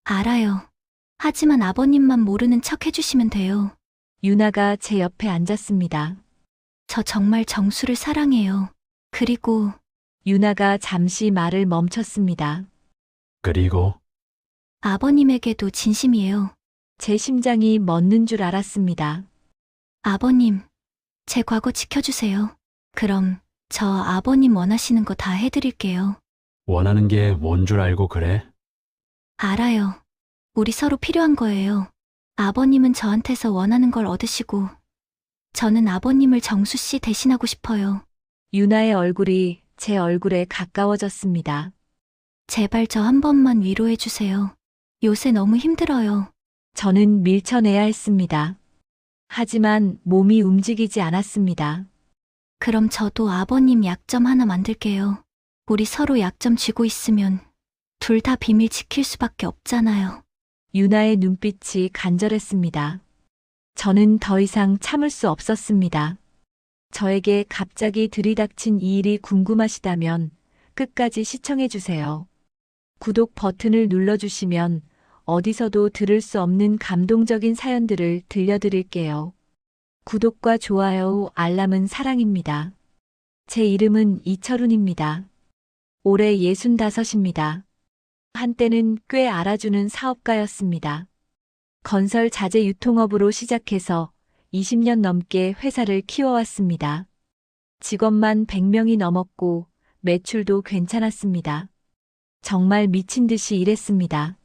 알아요. 하지만 아버님만 모르는 척 해주시면 돼요. 유나가 제 옆에 앉았습니다. 저 정말 정수를 사랑해요. 그리고 유나가 잠시 말을 멈췄습니다. 그리고 아버님에게도 진심이에요. 제 심장이 멎는 줄 알았습니다. 아버님, 제 과거 지켜주세요. 그럼 저 아버님 원하시는 거 다 해드릴게요. 원하는 게 뭔 줄 알고 그래? 알아요. 우리 서로 필요한 거예요. 아버님은 저한테서 원하는 걸 얻으시고, 저는 아버님을 정수 씨 대신하고 싶어요. 유나의 얼굴이 제 얼굴에 가까워졌습니다. 제발 저 한 번만 위로해 주세요. 요새 너무 힘들어요. 저는 밀쳐내야 했습니다. 하지만 몸이 움직이지 않았습니다. 그럼 저도 아버님 약점 하나 만들게요. 우리 서로 약점 쥐고 있으면 둘 다 비밀 지킬 수밖에 없잖아요. 유나의 눈빛이 간절했습니다. 저는 더 이상 참을 수 없었습니다. 저에게 갑자기 들이닥친 이 일이 궁금하시다면 끝까지 시청해주세요. 구독 버튼을 눌러주시면 어디서도 들을 수 없는 감동적인 사연들을 들려드릴게요. 구독과 좋아요, 알람은 사랑입니다. 제 이름은 이철훈입니다. 올해 65입니다. 한때는 꽤 알아주는 사업가였습니다. 건설 자재 유통업으로 시작해서 20년 넘게 회사를 키워왔습니다. 직원만 100명이 넘었고 매출도 괜찮았습니다. 정말 미친 듯이 일했습니다.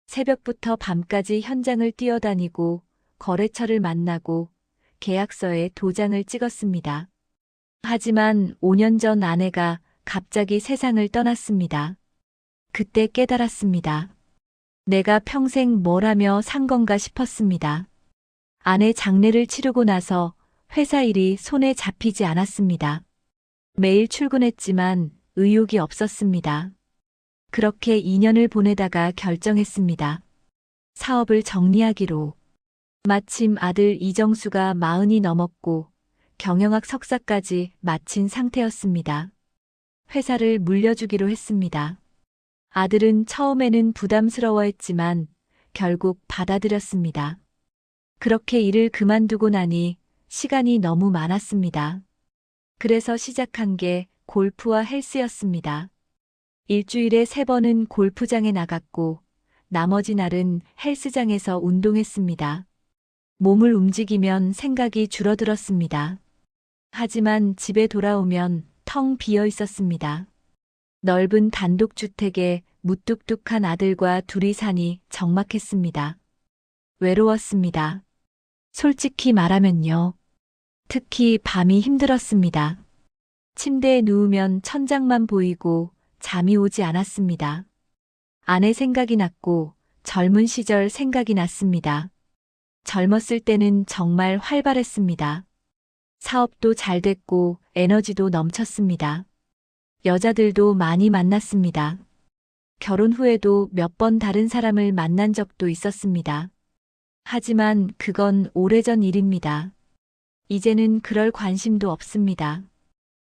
새벽부터 밤까지 현장을 뛰어다니고 거래처를 만나고 계약서에 도장을 찍었습니다. 하지만 5년 전 아내가 갑자기 세상을 떠났습니다. 그때 깨달았습니다. 내가 평생 뭘 하며 산 건가 싶었습니다. 아내 장례를 치르고 나서 회사 일이 손에 잡히지 않았습니다. 매일 출근했지만 의욕이 없었습니다. 그렇게 2년을 보내다가 결정했습니다. 사업을 정리하기로. 마침 아들 이정수가 40이 넘었고 경영학 석사까지 마친 상태였습니다. 회사를 물려주기로 했습니다. 아들은 처음에는 부담스러워했지만 결국 받아들였습니다. 그렇게 일을 그만두고 나니 시간이 너무 많았습니다. 그래서 시작한 게 골프와 헬스였습니다. 일주일에 3번은 골프장에 나갔고 나머지 날은 헬스장에서 운동했습니다. 몸을 움직이면 생각이 줄어들었습니다. 하지만 집에 돌아오면 텅 비어 있었습니다. 넓은 단독주택에 무뚝뚝한 아들과 둘이 사니 적막했습니다. 외로웠습니다. 솔직히 말하면요. 특히 밤이 힘들었습니다. 침대에 누우면 천장만 보이고 잠이 오지 않았습니다. 아내 생각이 났고 젊은 시절 생각이 났습니다. 젊었을 때는 정말 활발했습니다. 사업도 잘 됐고 에너지도 넘쳤습니다. 여자들도 많이 만났습니다. 결혼 후에도 몇 번 다른 사람을 만난 적도 있었습니다. 하지만 그건 오래전 일입니다. 이제는 그럴 관심도 없습니다.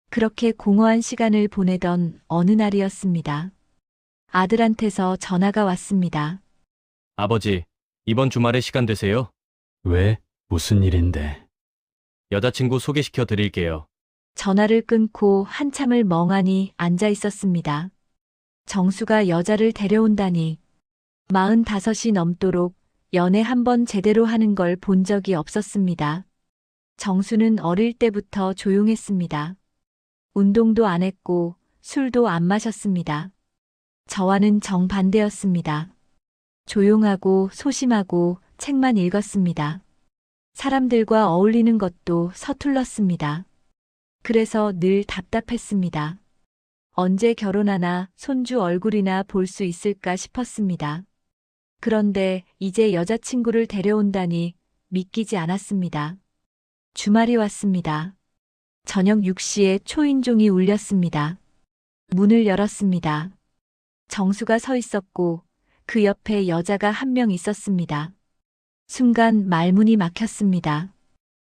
그렇게 공허한 시간을 보내던 어느 날이었습니다. 아들한테서 전화가 왔습니다. 아버지, 이번 주말에 시간 되세요? 왜? 무슨 일인데? 여자친구 소개시켜 드릴게요. 전화를 끊고 한참을 멍하니 앉아 있었습니다. 정수가 여자를 데려온다니. 45이 넘도록 연애 한 번 제대로 하는 걸 본 적이 없었습니다. 정수는 어릴 때부터 조용했습니다. 운동도 안 했고 술도 안 마셨습니다. 저와는 정반대였습니다. 조용하고 소심하고 책만 읽었습니다. 사람들과 어울리는 것도 서툴렀습니다. 그래서 늘 답답했습니다. 언제 결혼하나 손주 얼굴이나 볼 수 있을까 싶었습니다. 그런데 이제 여자친구를 데려온다니 믿기지 않았습니다. 주말이 왔습니다. 저녁 6시에 초인종이 울렸습니다. 문을 열었습니다. 정수가 서 있었고 그 옆에 여자가 한 명 있었습니다. 순간 말문이 막혔습니다.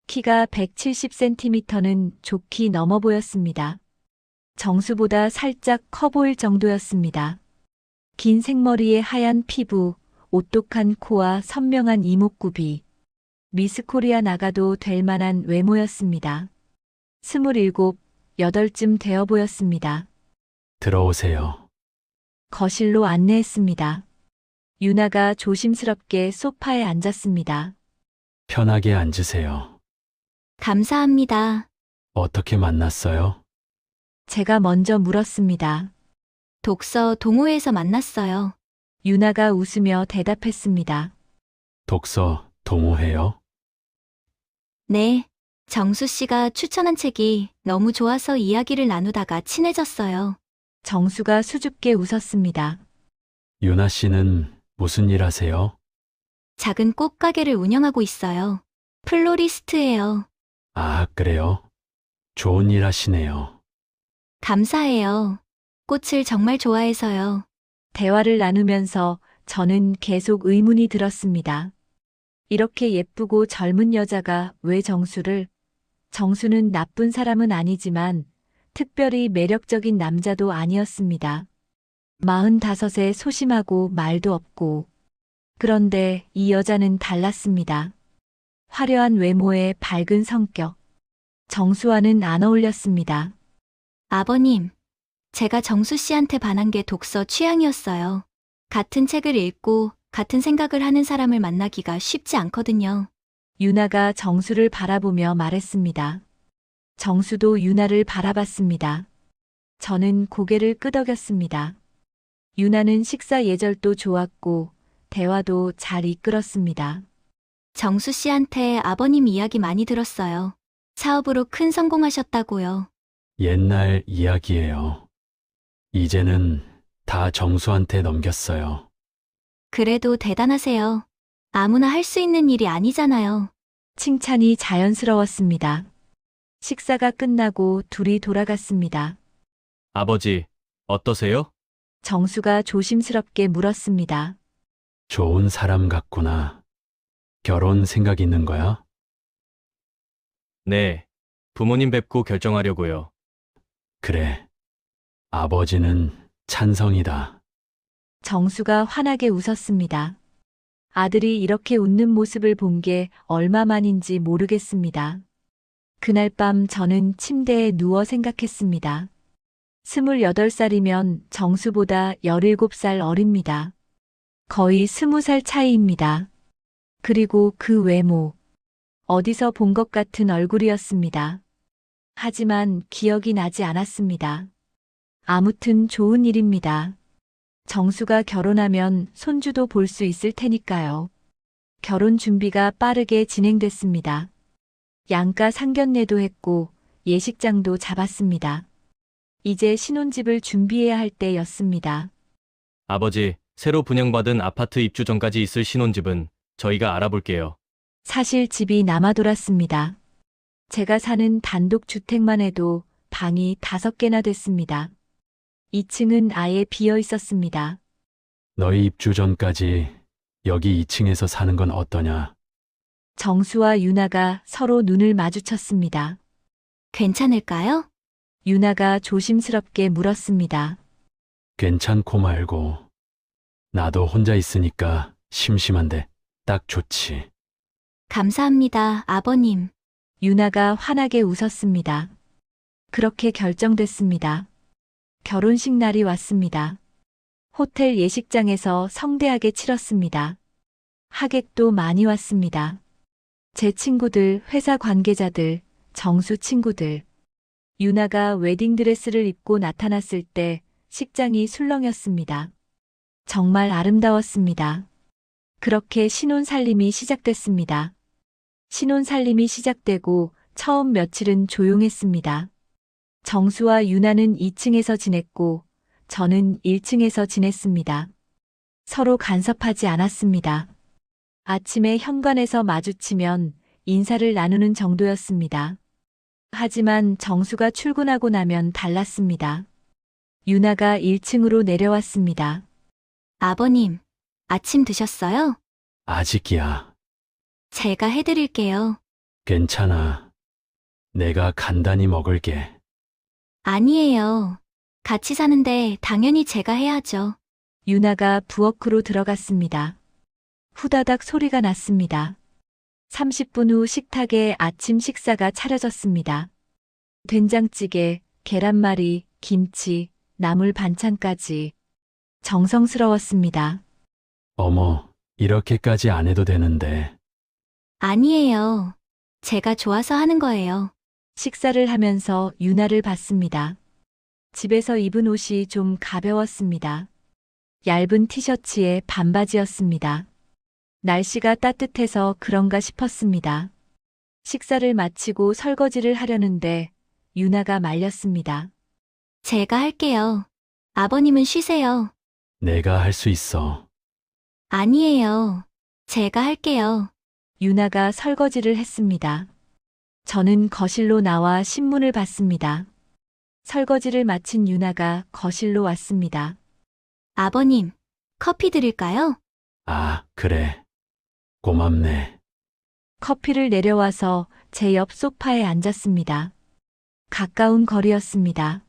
키가 170cm는 좋게 넘어 보였습니다. 정수보다 살짝 커 보일 정도였습니다. 긴 생머리에 하얀 피부, 오똑한 코와 선명한 이목구비. 미스코리아 나가도 될 만한 외모였습니다. 27, 8쯤 되어 보였습니다. 들어오세요. 거실로 안내했습니다. 유나가 조심스럽게 소파에 앉았습니다. 편하게 앉으세요. 감사합니다. 어떻게 만났어요? 제가 먼저 물었습니다. 독서 동호회에서 만났어요. 유나가 웃으며 대답했습니다. 독서 동호회요? 네. 정수 씨가 추천한 책이 너무 좋아서 이야기를 나누다가 친해졌어요. 정수가 수줍게 웃었습니다. 유나 씨는 무슨 일 하세요? 작은 꽃가게를 운영하고 있어요. 플로리스트예요. 아, 그래요? 좋은 일 하시네요. 감사해요. 꽃을 정말 좋아해서요. 대화를 나누면서 저는 계속 의문이 들었습니다. 이렇게 예쁘고 젊은 여자가 왜 정수는 나쁜 사람은 아니지만 특별히 매력적인 남자도 아니었습니다. 45에 소심하고 말도 없고. 그런데 이 여자는 달랐습니다. 화려한 외모에 밝은 성격. 정수와는 안 어울렸습니다. 아버님, 제가 정수 씨한테 반한 게 독서 취향이었어요. 같은 책을 읽고 같은 생각을 하는 사람을 만나기가 쉽지 않거든요. 유나가 정수를 바라보며 말했습니다. 정수도 유나를 바라봤습니다. 저는 고개를 끄덕였습니다. 유나는 식사 예절도 좋았고 대화도 잘 이끌었습니다. 정수 씨한테 아버님 이야기 많이 들었어요. 사업으로 큰 성공하셨다고요. 옛날 이야기예요. 이제는 다 정수한테 넘겼어요. 그래도 대단하세요. 아무나 할 수 있는 일이 아니잖아요. 칭찬이 자연스러웠습니다. 식사가 끝나고 둘이 돌아갔습니다. 아버지, 어떠세요? 정수가 조심스럽게 물었습니다. 좋은 사람 같구나. 결혼 생각 있는 거야? 네. 부모님 뵙고 결정하려고요. 그래. 아버지는 찬성이다. 정수가 환하게 웃었습니다. 아들이 이렇게 웃는 모습을 본 게 얼마만인지 모르겠습니다. 그날 밤 저는 침대에 누워 생각했습니다. 28살이면 정수보다 17살 어립니다. 거의 20살 차이입니다. 그리고 그 외모. 어디서 본 것 같은 얼굴이었습니다. 하지만 기억이 나지 않았습니다. 아무튼 좋은 일입니다. 정수가 결혼하면 손주도 볼 수 있을 테니까요. 결혼 준비가 빠르게 진행됐습니다. 양가 상견례도 했고 예식장도 잡았습니다. 이제 신혼집을 준비해야 할 때였습니다. 아버지, 새로 분양받은 아파트 입주 전까지 있을 신혼집은 저희가 알아볼게요. 사실 집이 남아돌았습니다. 제가 사는 단독 주택만 해도 방이 5개나 됐습니다. 2층은 아예 비어 있었습니다. 너희 입주 전까지 여기 2층에서 사는 건 어떠냐? 정수와 유나가 서로 눈을 마주쳤습니다. 괜찮을까요? 유나가 조심스럽게 물었습니다. 괜찮고 말고. 나도 혼자 있으니까 심심한데 딱 좋지. 감사합니다, 아버님. 유나가 환하게 웃었습니다. 그렇게 결정됐습니다. 결혼식 날이 왔습니다. 호텔 예식장에서 성대하게 치렀습니다. 하객도 많이 왔습니다. 제 친구들, 회사 관계자들, 정수 친구들. 유나가 웨딩드레스를 입고 나타났을 때 식장이 술렁였습니다. 정말 아름다웠습니다. 그렇게 신혼살림이 시작됐습니다. 신혼살림이 시작되고 처음 며칠은 조용했습니다. 정수와 유나는 2층에서 지냈고 저는 1층에서 지냈습니다. 서로 간섭하지 않았습니다. 아침에 현관에서 마주치면 인사를 나누는 정도였습니다. 하지만 정수가 출근하고 나면 달랐습니다. 유나가 1층으로 내려왔습니다. 아버님, 아침 드셨어요? 아직이야. 제가 해드릴게요. 괜찮아. 내가 간단히 먹을게. 아니에요. 같이 사는데 당연히 제가 해야죠. 유나가 부엌으로 들어갔습니다. 후다닥 소리가 났습니다. 30분 후 식탁에 아침 식사가 차려졌습니다. 된장찌개, 계란말이, 김치, 나물 반찬까지 정성스러웠습니다. 어머, 이렇게까지 안 해도 되는데. 아니에요. 제가 좋아서 하는 거예요. 식사를 하면서 유나를 봤습니다. 집에서 입은 옷이 좀 가벼웠습니다. 얇은 티셔츠에 반바지였습니다. 날씨가 따뜻해서 그런가 싶었습니다. 식사를 마치고 설거지를 하려는데 유나가 말렸습니다. 제가 할게요. 아버님은 쉬세요. 내가 할 수 있어. 아니에요. 제가 할게요. 유나가 설거지를 했습니다. 저는 거실로 나와 신문을 봤습니다. 설거지를 마친 유나가 거실로 왔습니다. 아버님, 커피 드릴까요? 아, 그래. 고맙네. 커피를 내려와서 제 옆 소파에 앉았습니다. 가까운 거리였습니다.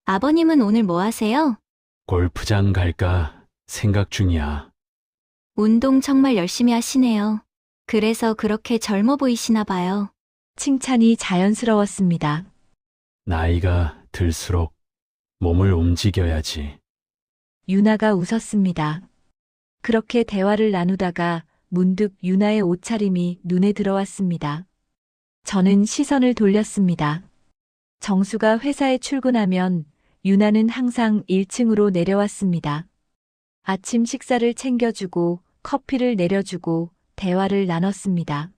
아버님은 오늘 뭐 하세요? 골프장 갈까 생각 중이야. 운동 정말 열심히 하시네요. 그래서 그렇게 젊어 보이시나 봐요. 칭찬이 자연스러웠습니다. 나이가 들수록 몸을 움직여야지. 유나가 웃었습니다. 그렇게 대화를 나누다가 문득 유나의 옷차림이 눈에 들어왔습니다. 저는 시선을 돌렸습니다. 정수가 회사에 출근하면 유나는 항상 1층으로 내려왔습니다. 아침 식사를 챙겨주고 커피를 내려주고 대화를 나눴습니다.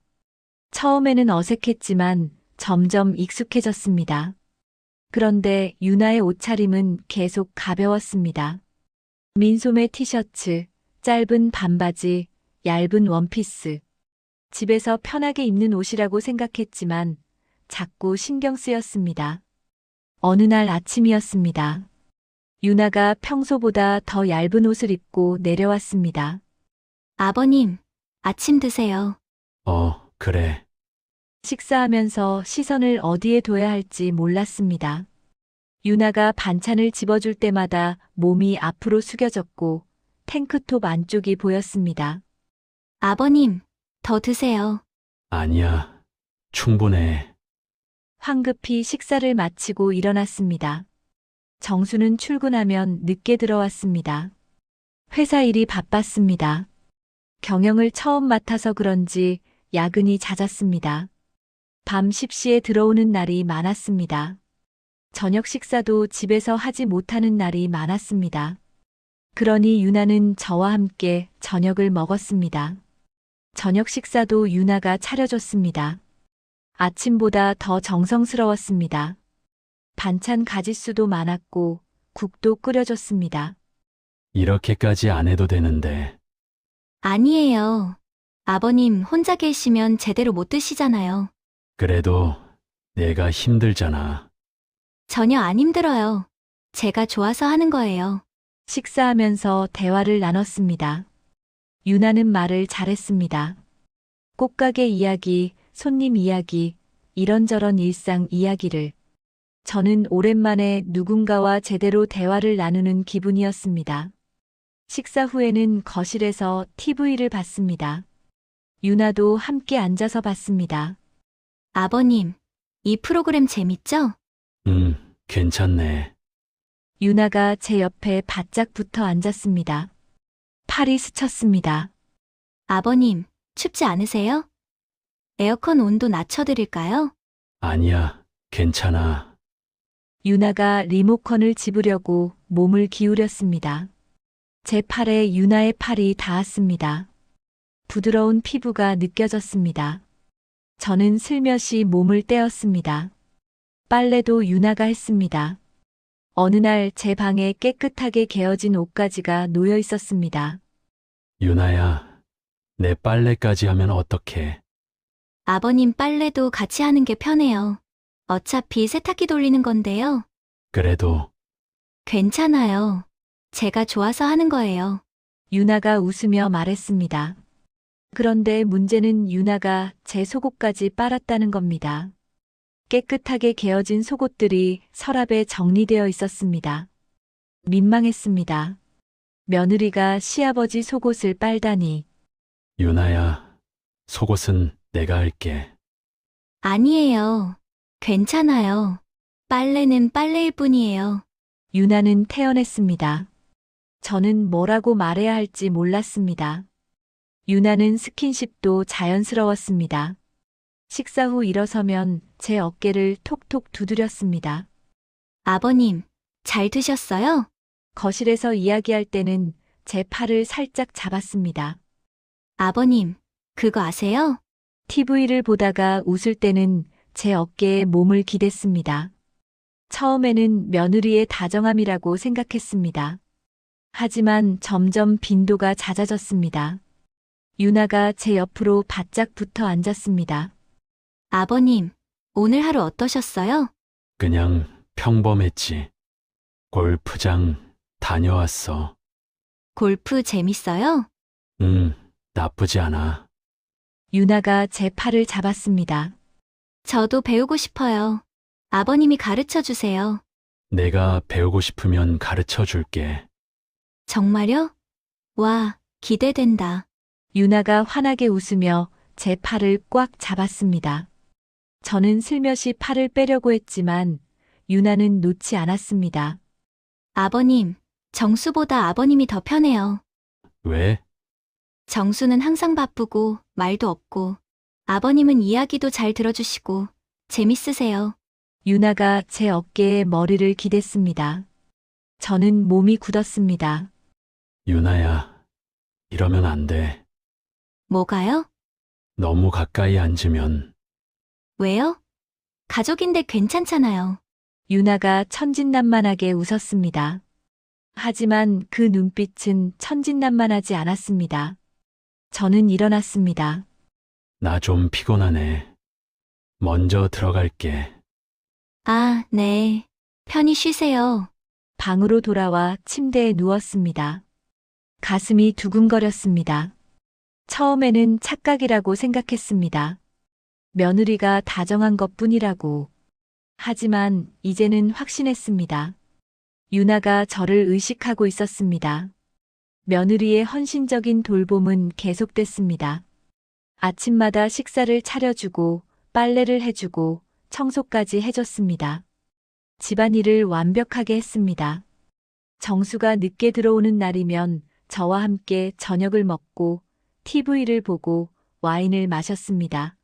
처음에는 어색했지만 점점 익숙해졌습니다. 그런데 유나의 옷차림은 계속 가벼웠습니다. 민소매 티셔츠, 짧은 반바지, 얇은 원피스. 집에서 편하게 입는 옷이라고 생각했지만 자꾸 신경 쓰였습니다. 어느 날 아침이었습니다. 유나가 평소보다 더 얇은 옷을 입고 내려왔습니다. 아버님, 아침 드세요. 그래. 식사하면서 시선을 어디에 둬야 할지 몰랐습니다. 유나가 반찬을 집어줄 때마다 몸이 앞으로 숙여졌고 탱크톱 안쪽이 보였습니다. 아버님, 더 드세요. 아니야. 충분해. 황급히 식사를 마치고 일어났습니다. 정수는 출근하면 늦게 들어왔습니다. 회사 일이 바빴습니다. 경영을 처음 맡아서 그런지 야근이 잦았습니다. 밤 10시에 들어오는 날이 많았습니다. 저녁 식사도 집에서 하지 못하는 날이 많았습니다. 그러니 유나는 저와 함께 저녁을 먹었습니다. 저녁 식사도 유나가 차려줬습니다. 아침보다 더 정성스러웠습니다. 반찬 가짓수도 많았고 국도 끓여줬습니다. 이렇게까지 안 해도 되는데. 아니에요. 아버님 혼자 계시면 제대로 못 드시잖아요. 그래도 내가 힘들잖아. 전혀 안 힘들어요. 제가 좋아서 하는 거예요. 식사하면서 대화를 나눴습니다. 유나는 말을 잘했습니다. 꽃가게 이야기, 손님 이야기, 이런저런 일상 이야기를. 저는 오랜만에 누군가와 제대로 대화를 나누는 기분이었습니다. 식사 후에는 거실에서 TV를 봤습니다. 유나도 함께 앉아서 봤습니다. 아버님, 이 프로그램 재밌죠? 괜찮네. 유나가 제 옆에 바짝 붙어 앉았습니다. 팔이 스쳤습니다. 아버님, 춥지 않으세요? 에어컨 온도 낮춰드릴까요? 아니야, 괜찮아. 유나가 리모컨을 집으려고 몸을 기울였습니다. 제 팔에 유나의 팔이 닿았습니다. 부드러운 피부가 느껴졌습니다. 저는 슬며시 몸을 떼었습니다. 빨래도 유나가 했습니다. 어느 날 제 방에 깨끗하게 개어진 옷가지가 놓여 있었습니다. 유나야, 내 빨래까지 하면 어떡해? 아버님 빨래도 같이 하는 게 편해요. 어차피 세탁기 돌리는 건데요. 그래도 괜찮아요. 제가 좋아서 하는 거예요. 유나가 웃으며 말했습니다. 그런데 문제는 유나가 제 속옷까지 빨았다는 겁니다. 깨끗하게 개어진 속옷들이 서랍에 정리되어 있었습니다. 민망했습니다. 며느리가 시아버지 속옷을 빨다니. 유나야, 속옷은 내가 할게. 아니에요. 괜찮아요. 빨래는 빨래일 뿐이에요. 유나는 태연했습니다. 저는 뭐라고 말해야 할지 몰랐습니다. 유나는 스킨십도 자연스러웠습니다. 식사 후 일어서면 제 어깨를 톡톡 두드렸습니다. 아버님, 잘 드셨어요? 거실에서 이야기할 때는 제 팔을 살짝 잡았습니다. 아버님, 그거 아세요? TV를 보다가 웃을 때는 제 어깨에 몸을 기댔습니다. 처음에는 며느리의 다정함이라고 생각했습니다. 하지만 점점 빈도가 잦아졌습니다. 유나가 제 옆으로 바짝 붙어 앉았습니다. 아버님, 오늘 하루 어떠셨어요? 그냥 평범했지. 골프장 다녀왔어. 골프 재밌어요? 나쁘지 않아. 유나가 제 팔을 잡았습니다. 저도 배우고 싶어요. 아버님이 가르쳐 주세요. 내가 배우고 싶으면 가르쳐 줄게. 정말요? 와, 기대된다. 유나가 환하게 웃으며 제 팔을 꽉 잡았습니다. 저는 슬며시 팔을 빼려고 했지만 유나는 놓지 않았습니다. 아버님, 정수보다 아버님이 더 편해요. 왜? 정수는 항상 바쁘고 말도 없고 아버님은 이야기도 잘 들어주시고 재밌으세요. 유나가 제 어깨에 머리를 기댔습니다. 저는 몸이 굳었습니다. 유나야, 이러면 안 돼. 뭐가요? 너무 가까이 앉으면 왜요? 가족인데 괜찮잖아요. 유나가 천진난만하게 웃었습니다. 하지만 그 눈빛은 천진난만하지 않았습니다. 저는 일어났습니다. 나 좀 피곤하네. 먼저 들어갈게. 아, 네. 편히 쉬세요. 방으로 돌아와 침대에 누웠습니다. 가슴이 두근거렸습니다. 처음에는 착각이라고 생각했습니다. 며느리가 다정한 것뿐이라고. 하지만 이제는 확신했습니다. 유나가 저를 의식하고 있었습니다. 며느리의 헌신적인 돌봄은 계속됐습니다. 아침마다 식사를 차려주고 빨래를 해주고 청소까지 해줬습니다. 집안일을 완벽하게 했습니다. 정수가 늦게 들어오는 날이면 저와 함께 저녁을 먹고 TV를 보고 와인을 마셨습니다.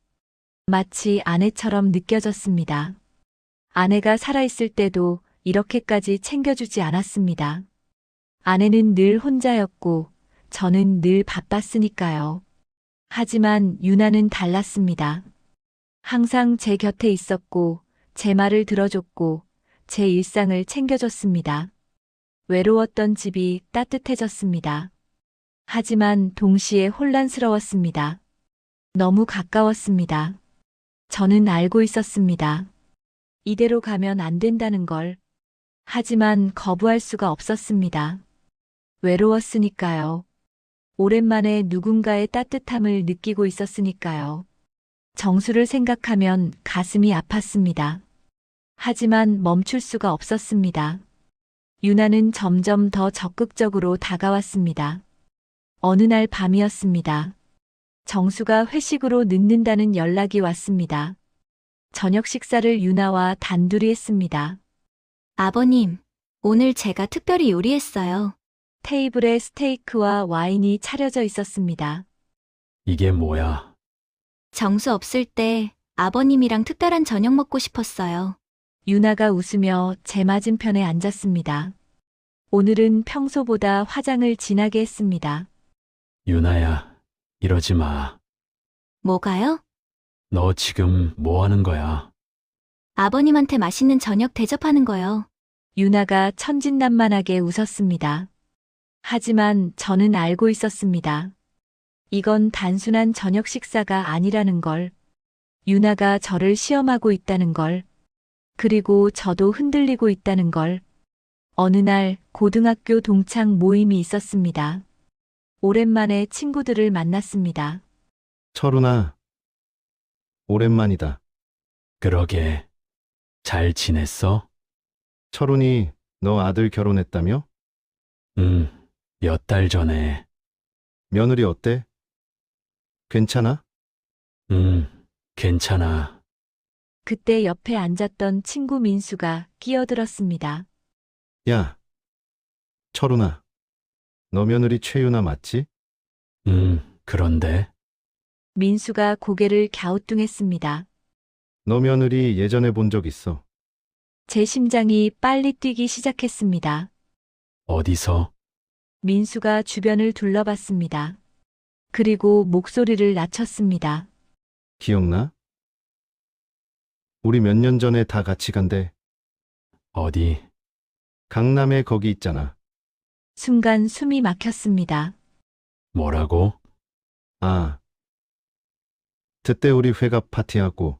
마치 아내처럼 느껴졌습니다. 아내가 살아있을 때도 이렇게까지 챙겨주지 않았습니다. 아내는 늘 혼자였고 저는 늘 바빴으니까요. 하지만 유나는 달랐습니다. 항상 제 곁에 있었고 제 말을 들어줬고 제 일상을 챙겨줬습니다. 외로웠던 집이 따뜻해졌습니다. 하지만 동시에 혼란스러웠습니다. 너무 가까웠습니다. 저는 알고 있었습니다. 이대로 가면 안 된다는 걸. 하지만 거부할 수가 없었습니다. 외로웠으니까요. 오랜만에 누군가의 따뜻함을 느끼고 있었으니까요. 정수를 생각하면 가슴이 아팠습니다. 하지만 멈출 수가 없었습니다. 유나는 점점 더 적극적으로 다가왔습니다. 어느 날 밤이었습니다. 정수가 회식으로 늦는다는 연락이 왔습니다. 저녁 식사를 유나와 단둘이 했습니다. 아버님, 오늘 제가 특별히 요리했어요. 테이블에 스테이크와 와인이 차려져 있었습니다. 이게 뭐야? 정수 없을 때 아버님이랑 특별한 저녁 먹고 싶었어요. 유나가 웃으며 제 맞은편에 앉았습니다. 오늘은 평소보다 화장을 진하게 했습니다. 유나야, 이러지 마. 뭐가요? 너 지금 뭐 하는 거야? 아버님한테 맛있는 저녁 대접하는 거요. 유나가 천진난만하게 웃었습니다. 하지만 저는 알고 있었습니다. 이건 단순한 저녁 식사가 아니라는 걸. 유나가 저를 시험하고 있다는 걸. 그리고 저도 흔들리고 있다는 걸. 어느 날 고등학교 동창 모임이 있었습니다. 오랜만에 친구들을 만났습니다. 철훈아, 오랜만이다. 그러게. 잘 지냈어? 철훈이 너 아들 결혼했다며? 몇 달 전에. 며느리 어때? 괜찮아? 괜찮아. 그때 옆에 앉았던 친구 민수가 끼어들었습니다. 야, 철훈아. 너 며느리 최유나 맞지? 그런데 민수가 고개를 갸우뚱했습니다. 너 며느리 예전에 본 적 있어. 제 심장이 빨리 뛰기 시작했습니다. 어디서? 민수가 주변을 둘러봤습니다. 그리고 목소리를 낮췄습니다. 기억나? 우리 몇 년 전에 다 같이 간대. 어디? 강남에 거기 있잖아. 순간 숨이 막혔습니다. 뭐라고? 아. 그때 우리 회갑 파티하고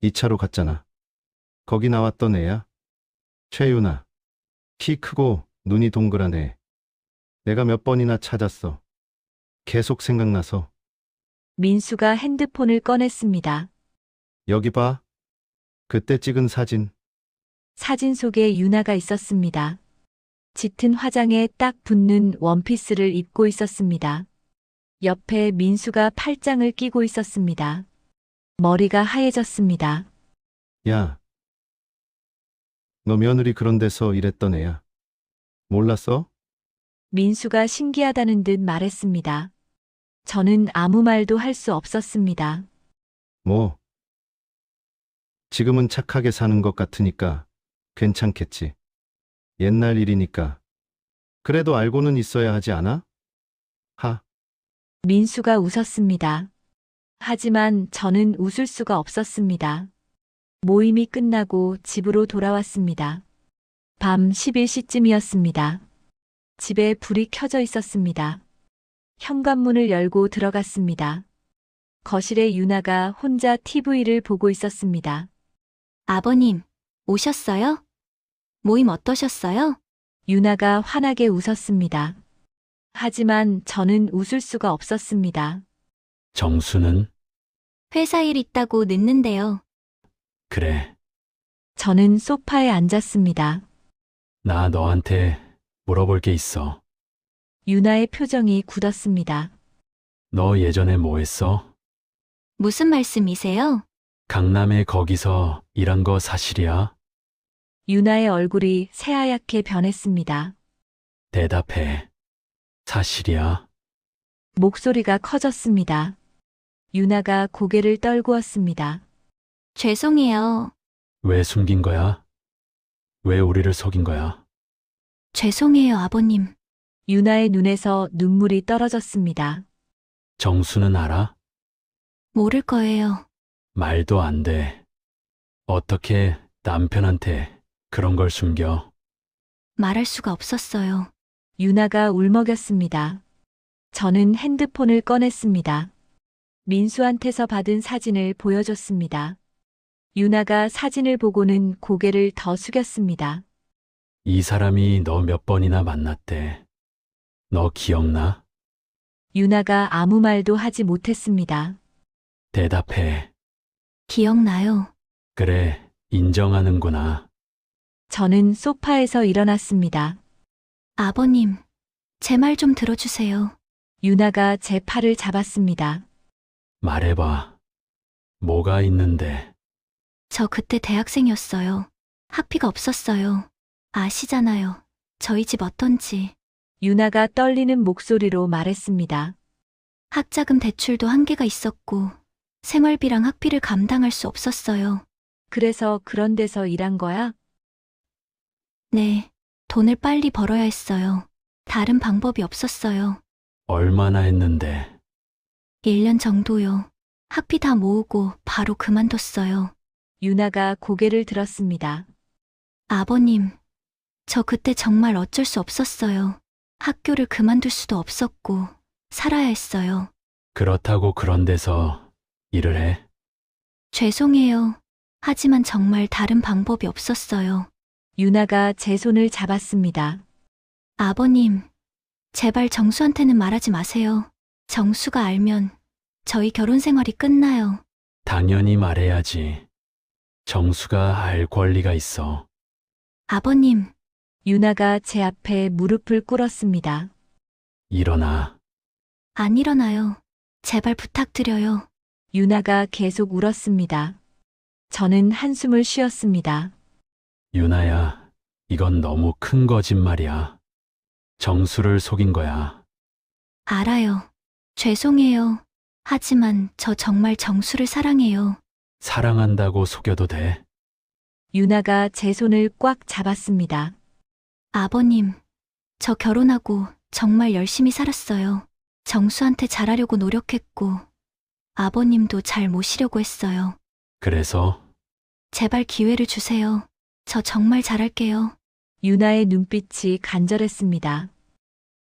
2차로 갔잖아. 거기 나왔던 애야. 최유나. 키 크고 눈이 동그란 애. 내가 몇 번이나 찾았어. 계속 생각나서. 민수가 핸드폰을 꺼냈습니다. 여기 봐. 그때 찍은 사진. 사진 속에 유나가 있었습니다. 짙은 화장에 딱 붙는 원피스를 입고 있었습니다. 옆에 민수가 팔짱을 끼고 있었습니다. 머리가 하얘졌습니다. 야. 너 며느리 그런 데서 일했던 애야. 몰랐어? 민수가 신기하다는 듯 말했습니다. 저는 아무 말도 할 수 없었습니다. 뭐. 지금은 착하게 사는 것 같으니까 괜찮겠지. 옛날 일이니까. 그래도 알고는 있어야 하지 않아? 하. 민수가 웃었습니다. 하지만 저는 웃을 수가 없었습니다. 모임이 끝나고 집으로 돌아왔습니다. 밤 11시쯤이었습니다. 집에 불이 켜져 있었습니다. 현관문을 열고 들어갔습니다. 거실에 유나가 혼자 TV를 보고 있었습니다. 아버님, 오셨어요? 모임 어떠셨어요? 유나가 환하게 웃었습니다. 하지만 저는 웃을 수가 없었습니다. 정수는? 회사 일 있다고 늦는데요. 그래. 저는 소파에 앉았습니다. 나 너한테 물어볼 게 있어. 유나의 표정이 굳었습니다. 너 예전에 뭐 했어? 무슨 말씀이세요? 강남에 거기서 일한 거 사실이야? 유나의 얼굴이 새하얗게 변했습니다. 대답해. 사실이야? 목소리가 커졌습니다. 유나가 고개를 떨구었습니다. 죄송해요. 왜 숨긴 거야? 왜 우리를 속인 거야? 죄송해요, 아버님. 유나의 눈에서 눈물이 떨어졌습니다. 정수는 알아? 모를 거예요. 말도 안 돼. 어떻게 남편한테 그런 걸 숨겨? 말할 수가 없었어요. 유나가 울먹였습니다. 저는 핸드폰을 꺼냈습니다. 민수한테서 받은 사진을 보여줬습니다. 유나가 사진을 보고는 고개를 더 숙였습니다. 이 사람이 너 몇 번이나 만났대. 너 기억나? 유나가 아무 말도 하지 못했습니다. 대답해. 기억나요. 그래, 인정하는구나. 저는 소파에서 일어났습니다. 아버님, 제 말 좀 들어주세요. 유나가 제 팔을 잡았습니다. 말해봐. 뭐가 있는데? 저 그때 대학생이었어요. 학비가 없었어요. 아시잖아요. 저희 집 어떤지. 유나가 떨리는 목소리로 말했습니다. 학자금 대출도 한계가 있었고 생활비랑 학비를 감당할 수 없었어요. 그래서 그런 데서 일한 거야? 네, 돈을 빨리 벌어야 했어요. 다른 방법이 없었어요. 얼마나 했는데? 1년 정도요. 학비 다 모으고 바로 그만뒀어요. 유나가 고개를 들었습니다. 아버님, 저 그때 정말 어쩔 수 없었어요. 학교를 그만둘 수도 없었고 살아야 했어요. 그렇다고 그런 데서 일을 해? 죄송해요. 하지만 정말 다른 방법이 없었어요. 유나가 제 손을 잡았습니다. 아버님, 제발 정수한테는 말하지 마세요. 정수가 알면 저희 결혼 생활이 끝나요. 당연히 말해야지. 정수가 알 권리가 있어. 아버님, 유나가 제 앞에 무릎을 꿇었습니다. 일어나. 안 일어나요. 제발 부탁드려요. 유나가 계속 울었습니다. 저는 한숨을 쉬었습니다. 유나야, 이건 너무 큰 거짓말이야. 정수를 속인 거야. 알아요. 죄송해요. 하지만 저 정말 정수를 사랑해요. 사랑한다고 속여도 돼. 유나가 제 손을 꽉 잡았습니다. 아버님, 저 결혼하고 정말 열심히 살았어요. 정수한테 잘하려고 노력했고, 아버님도 잘 모시려고 했어요. 그래서 제발 기회를 주세요. 저 정말 잘할게요. 유나의 눈빛이 간절했습니다.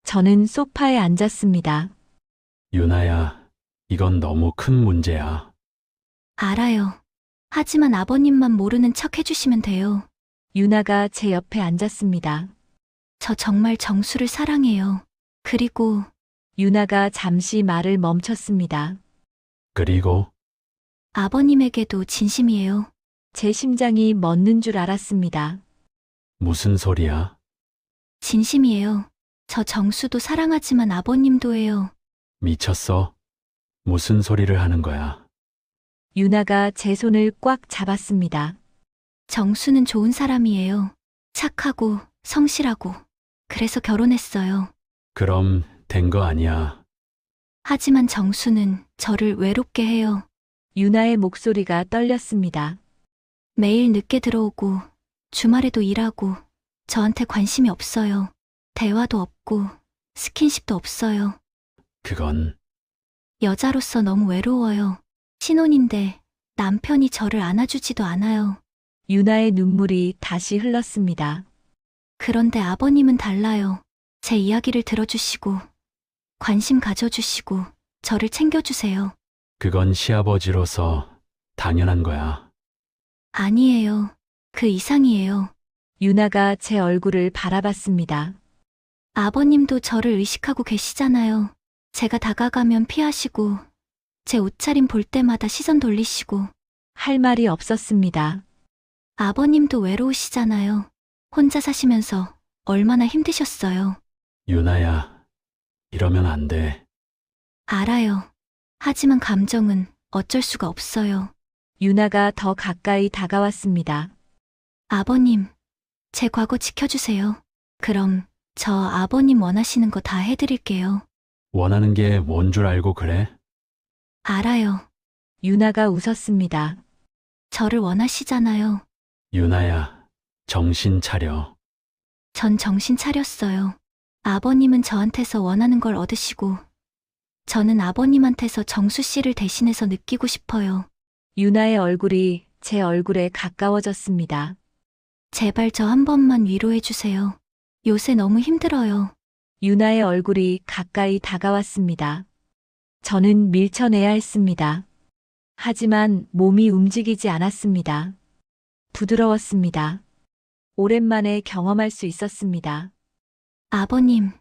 저는 소파에 앉았습니다. 유나야, 이건 너무 큰 문제야. 알아요. 하지만 아버님만 모르는 척 해주시면 돼요. 유나가 제 옆에 앉았습니다. 저 정말 정수를 사랑해요. 그리고 유나가 잠시 말을 멈췄습니다. 그리고 아버님에게도 진심이에요. 제 심장이 멎는 줄 알았습니다. 무슨 소리야? 진심이에요. 저 정수도 사랑하지만 아버님도예요. 미쳤어? 무슨 소리를 하는 거야? 유나가 제 손을 꽉 잡았습니다. 정수는 좋은 사람이에요. 착하고 성실하고. 그래서 결혼했어요. 그럼 된 거 아니야. 하지만 정수는 저를 외롭게 해요. 유나의 목소리가 떨렸습니다. 매일 늦게 들어오고 주말에도 일하고 저한테 관심이 없어요. 대화도 없고 스킨십도 없어요. 그건 여자로서 너무 외로워요. 신혼인데 남편이 저를 안아주지도 않아요. 유나의 눈물이 다시 흘렀습니다. 그런데 아버님은 달라요. 제 이야기를 들어주시고 관심 가져주시고 저를 챙겨주세요. 그건 시아버지로서 당연한 거야. 아니에요. 그 이상이에요. 유나가 제 얼굴을 바라봤습니다. 아버님도 저를 의식하고 계시잖아요. 제가 다가가면 피하시고 제 옷차림 볼 때마다 시선 돌리시고 할 말이 없었습니다. 아버님도 외로우시잖아요. 혼자 사시면서 얼마나 힘드셨어요. 유나야, 이러면 안 돼. 알아요. 하지만 감정은 어쩔 수가 없어요. 유나가 더 가까이 다가왔습니다. 아버님, 제 과거 지켜주세요. 그럼 저 아버님 원하시는 거 다 해드릴게요. 원하는 게 뭔 줄 알고 그래? 알아요. 유나가 웃었습니다. 저를 원하시잖아요. 유나야, 정신 차려. 전 정신 차렸어요. 아버님은 저한테서 원하는 걸 얻으시고 저는 아버님한테서 정수 씨를 대신해서 느끼고 싶어요. 유나의 얼굴이 제 얼굴에 가까워졌습니다. 제발 저 한 번만 위로해 주세요. 요새 너무 힘들어요. 유나의 얼굴이 가까이 다가왔습니다. 저는 밀쳐내야 했습니다. 하지만 몸이 움직이지 않았습니다. 부드러웠습니다. 오랜만에 경험할 수 있었습니다. 아버님,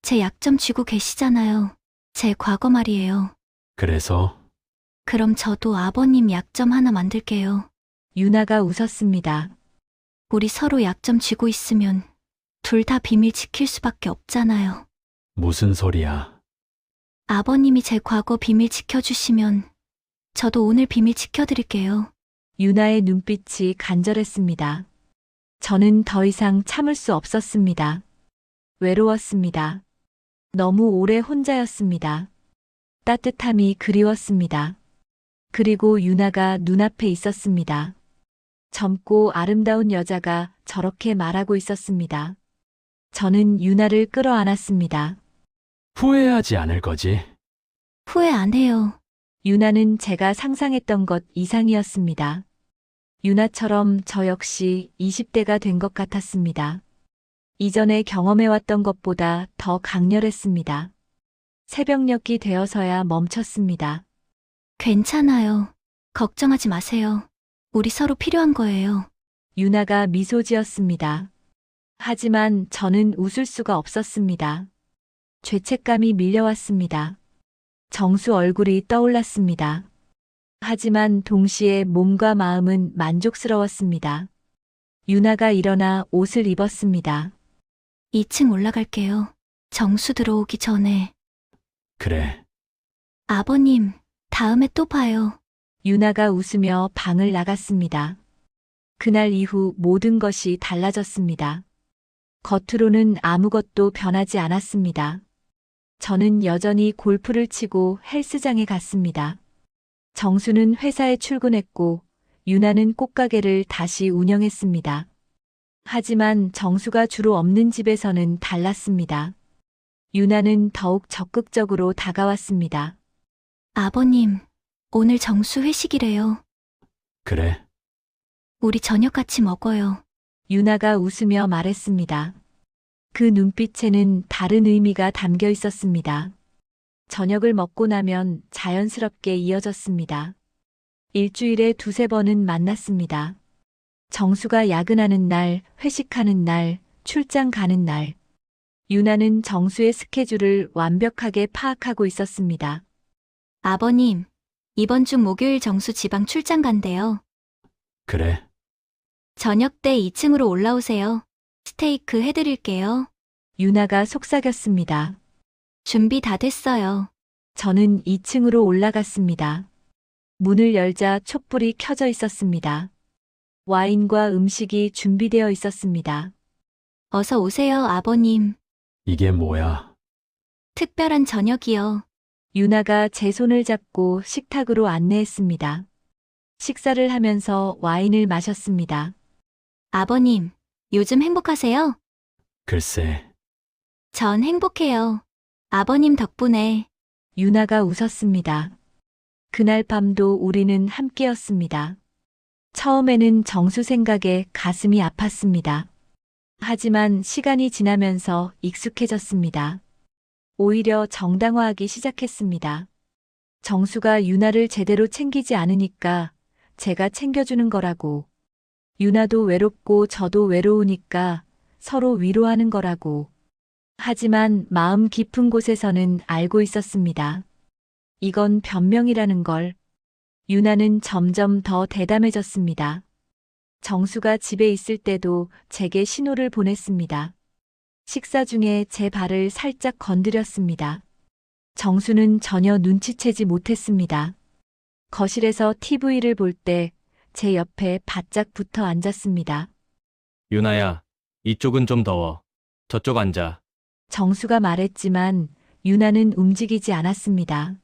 제 약점 쥐고 계시잖아요. 제 과거 말이에요. 그래서 그럼 저도 아버님 약점 하나 만들게요. 유나가 웃었습니다. 우리 서로 약점 쥐고 있으면 둘 다 비밀 지킬 수밖에 없잖아요. 무슨 소리야? 아버님이 제 과거 비밀 지켜주시면 저도 오늘 비밀 지켜드릴게요. 유나의 눈빛이 간절했습니다. 저는 더 이상 참을 수 없었습니다. 외로웠습니다. 너무 오래 혼자였습니다. 따뜻함이 그리웠습니다. 그리고 유나가 눈앞에 있었습니다. 젊고 아름다운 여자가 저렇게 말하고 있었습니다. 저는 유나를 끌어안았습니다. 후회하지 않을 거지? 후회 안 해요. 유나는 제가 상상했던 것 이상이었습니다. 유나처럼 저 역시 20대가 된 것 같았습니다. 이전에 경험해왔던 것보다 더 강렬했습니다. 새벽녘이 되어서야 멈췄습니다. 괜찮아요. 걱정하지 마세요. 우리 서로 필요한 거예요. 유나가 미소 지었습니다. 하지만 저는 웃을 수가 없었습니다. 죄책감이 밀려왔습니다. 정수 얼굴이 떠올랐습니다. 하지만 동시에 몸과 마음은 만족스러웠습니다. 유나가 일어나 옷을 입었습니다. 2층 올라갈게요. 정수 들어오기 전에. 그래. 아버님, 다음에 또 봐요. 유나가 웃으며 방을 나갔습니다. 그날 이후 모든 것이 달라졌습니다. 겉으로는 아무것도 변하지 않았습니다. 저는 여전히 골프를 치고 헬스장에 갔습니다. 정수는 회사에 출근했고 유나는 꽃가게를 다시 운영했습니다. 하지만 정수가 주로 없는 집에서는 달랐습니다. 유나는 더욱 적극적으로 다가왔습니다. 아버님, 오늘 정수 회식이래요. 그래, 우리 저녁 같이 먹어요. 유나가 웃으며 말했습니다. 그 눈빛에는 다른 의미가 담겨 있었습니다. 저녁을 먹고 나면 자연스럽게 이어졌습니다. 일주일에 두세 번은 만났습니다. 정수가 야근하는 날, 회식하는 날, 출장 가는 날. 유나는 정수의 스케줄을 완벽하게 파악하고 있었습니다. 아버님, 이번 주 목요일 정수 지방 출장 간대요. 그래. 저녁 때 2층으로 올라오세요. 스테이크 해드릴게요. 유나가 속삭였습니다. 준비 다 됐어요. 저는 2층으로 올라갔습니다. 문을 열자 촛불이 켜져 있었습니다. 와인과 음식이 준비되어 있었습니다. 어서 오세요, 아버님. 이게 뭐야? 특별한 저녁이요. 유나가 제 손을 잡고 식탁으로 안내했습니다. 식사를 하면서 와인을 마셨습니다. 아버님, 요즘 행복하세요? 글쎄, 전 행복해요. 아버님 덕분에. 유나가 웃었습니다. 그날 밤도 우리는 함께였습니다. 처음에는 정수 생각에 가슴이 아팠습니다. 하지만 시간이 지나면서 익숙해졌습니다. 오히려 정당화하기 시작했습니다. 정수가 유나를 제대로 챙기지 않으니까 제가 챙겨주는 거라고. 유나도 외롭고 저도 외로우니까 서로 위로하는 거라고. 하지만 마음 깊은 곳에서는 알고 있었습니다. 이건 변명이라는 걸. 유나는 점점 더 대담해졌습니다. 정수가 집에 있을 때도 제게 신호를 보냈습니다. 식사 중에 제 발을 살짝 건드렸습니다. 정수는 전혀 눈치채지 못했습니다. 거실에서 TV를 볼 때 제 옆에 바짝 붙어 앉았습니다. 유나야, 이쪽은 좀 더워. 저쪽 앉아. 정수가 말했지만 유나는 움직이지 않았습니다.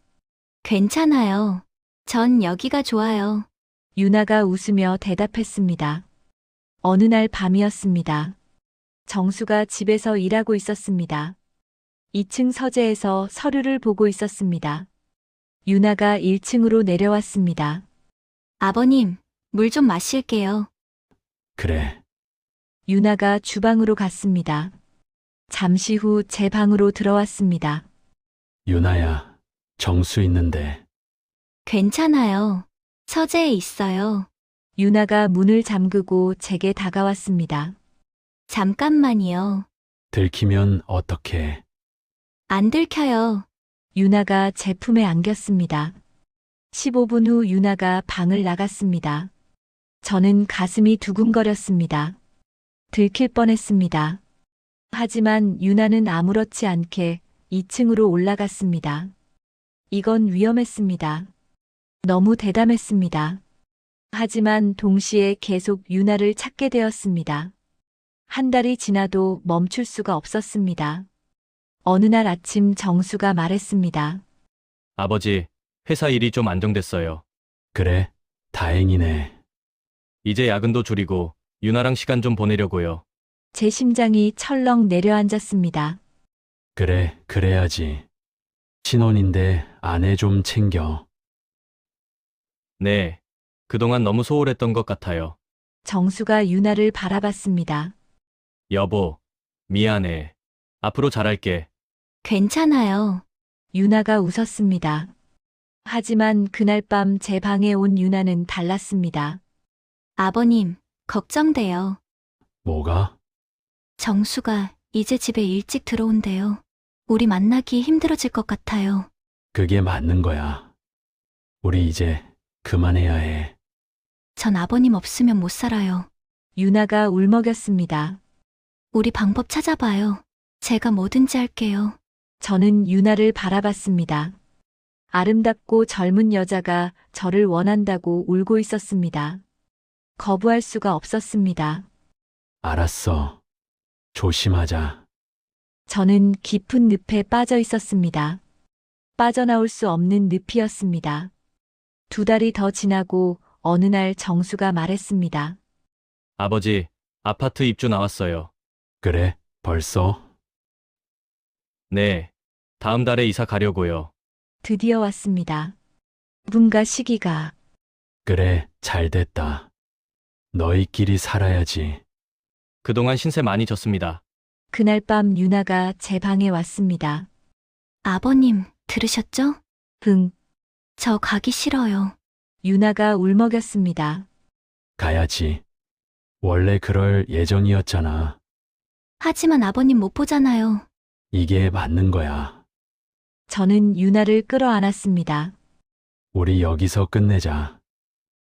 괜찮아요. 전 여기가 좋아요. 유나가 웃으며 대답했습니다. 어느 날 밤이었습니다. 정수가 집에서 일하고 있었습니다. 2층 서재에서 서류를 보고 있었습니다. 유나가 1층으로 내려왔습니다. 아버님, 물 좀 마실게요. 그래. 유나가 주방으로 갔습니다. 잠시 후 제 방으로 들어왔습니다. 유나야, 정수 있는데. 괜찮아요. 서재에 있어요. 유나가 문을 잠그고 제게 다가왔습니다. 잠깐만요. 들키면 어떡해. 안 들켜요. 유나가 제 품에 안겼습니다. 15분 후 유나가 방을 나갔습니다. 저는 가슴이 두근거렸습니다. 들킬 뻔했습니다. 하지만 유나는 아무렇지 않게 2층으로 올라갔습니다. 이건 위험했습니다. 너무 대담했습니다. 하지만 동시에 계속 유나를 찾게 되었습니다. 한 달이 지나도 멈출 수가 없었습니다. 어느 날 아침 정수가 말했습니다. 아버지, 회사 일이 좀 안정됐어요. 그래, 다행이네. 이제 야근도 줄이고 유나랑 시간 좀 보내려고요. 제 심장이 철렁 내려앉았습니다. 그래, 그래야지. 신혼인데 아내 좀 챙겨. 네, 그동안 너무 소홀했던 것 같아요. 정수가 유나를 바라봤습니다. 여보, 미안해. 앞으로 잘할게. 괜찮아요. 유나가 웃었습니다. 하지만 그날 밤 제 방에 온 유나는 달랐습니다. 아버님, 걱정돼요. 뭐가? 정수가 이제 집에 일찍 들어온대요. 우리 만나기 힘들어질 것 같아요. 그게 맞는 거야. 우리 이제 그만해야 해. 전 아버님 없으면 못 살아요. 유나가 울먹였습니다. 우리 방법 찾아봐요. 제가 뭐든지 할게요. 저는 유나를 바라봤습니다. 아름답고 젊은 여자가 저를 원한다고 울고 있었습니다. 거부할 수가 없었습니다. 알았어. 조심하자. 저는 깊은 늪에 빠져 있었습니다. 빠져나올 수 없는 늪이었습니다. 2달이 더 지나고 어느 날 정수가 말했습니다. 아버지, 아파트 입주 나왔어요. 그래, 벌써? 네. 다음 달에 이사 가려고요. 드디어 왔습니다. 누군가 시기가 그래, 잘 됐다. 너희끼리 살아야지. 그동안 신세 많이 졌습니다. 그날 밤 유나가 제 방에 왔습니다. 아버님, 들으셨죠? 흥, 저 가기 싫어요. 유나가 울먹였습니다. 가야지. 원래 그럴 예정이었잖아. 하지만 아버님 못 보잖아요. 이게 맞는 거야. 저는 유나를 끌어안았습니다. 우리 여기서 끝내자.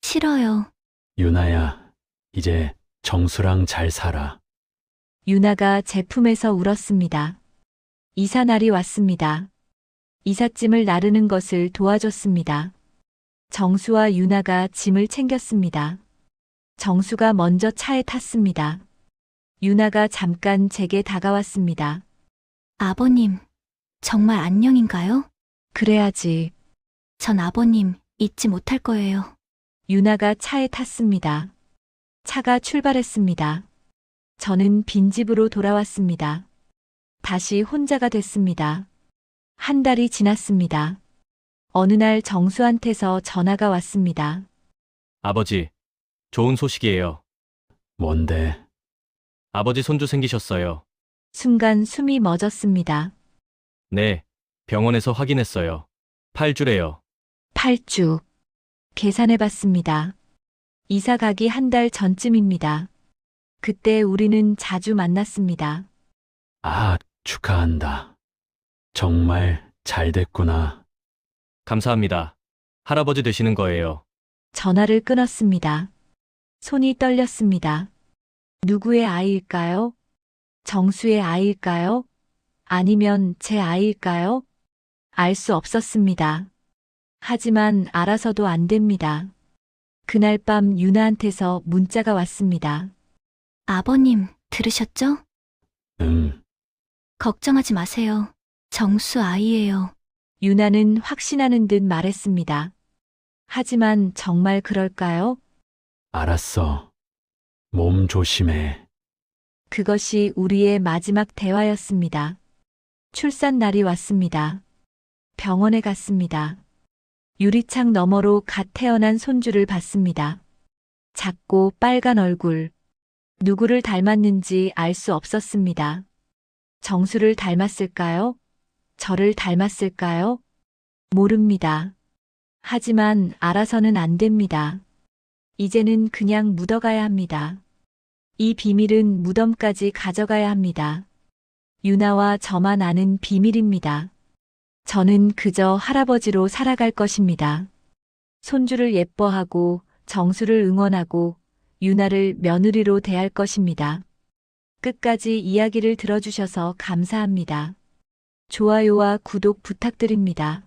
싫어요. 유나야, 이제 정수랑 잘 살아. 유나가 제 품에서 울었습니다. 이사 날이 왔습니다. 이삿짐을 나르는 것을 도와줬습니다. 정수와 유나가 짐을 챙겼습니다. 정수가 먼저 차에 탔습니다. 유나가 잠깐 제게 다가왔습니다. 아버님, 정말 안녕인가요? 그래야지. 전 아버님 잊지 못할 거예요. 유나가 차에 탔습니다. 차가 출발했습니다. 저는 빈집으로 돌아왔습니다. 다시 혼자가 됐습니다. 1달이 지났습니다. 어느 날 정수한테서 전화가 왔습니다. 아버지, 좋은 소식이에요. 뭔데? 아버지 손주 생기셨어요. 순간 숨이 멎었습니다. 네. 병원에서 확인했어요. 8주래요. 8주. 계산해봤습니다. 이사 가기 1달 전쯤입니다. 그때 우리는 자주 만났습니다. 아, 축하한다. 정말 잘 됐구나. 감사합니다. 할아버지 되시는 거예요. 전화를 끊었습니다. 손이 떨렸습니다. 누구의 아이일까요? 정수의 아이일까요? 아니면 제 아이일까요? 알 수 없었습니다. 하지만 알아서도 안 됩니다. 그날 밤 유나한테서 문자가 왔습니다. 아버님, 들으셨죠? 응, 걱정하지 마세요. 정수 아이예요. 유나는 확신하는 듯 말했습니다. 하지만 정말 그럴까요? 알았어. 몸 조심해. 그것이 우리의 마지막 대화였습니다. 출산 날이 왔습니다. 병원에 갔습니다. 유리창 너머로 갓 태어난 손주를 봤습니다. 작고 빨간 얼굴. 누구를 닮았는지 알 수 없었습니다. 정수를 닮았을까요? 저를 닮았을까요? 모릅니다. 하지만 알아서는 안 됩니다. 이제는 그냥 묻어가야 합니다. 이 비밀은 무덤까지 가져가야 합니다. 유나와 저만 아는 비밀입니다. 저는 그저 할아버지로 살아갈 것입니다. 손주를 예뻐하고 정수를 응원하고 유나를 며느리로 대할 것입니다. 끝까지 이야기를 들어주셔서 감사합니다. 좋아요와 구독 부탁드립니다.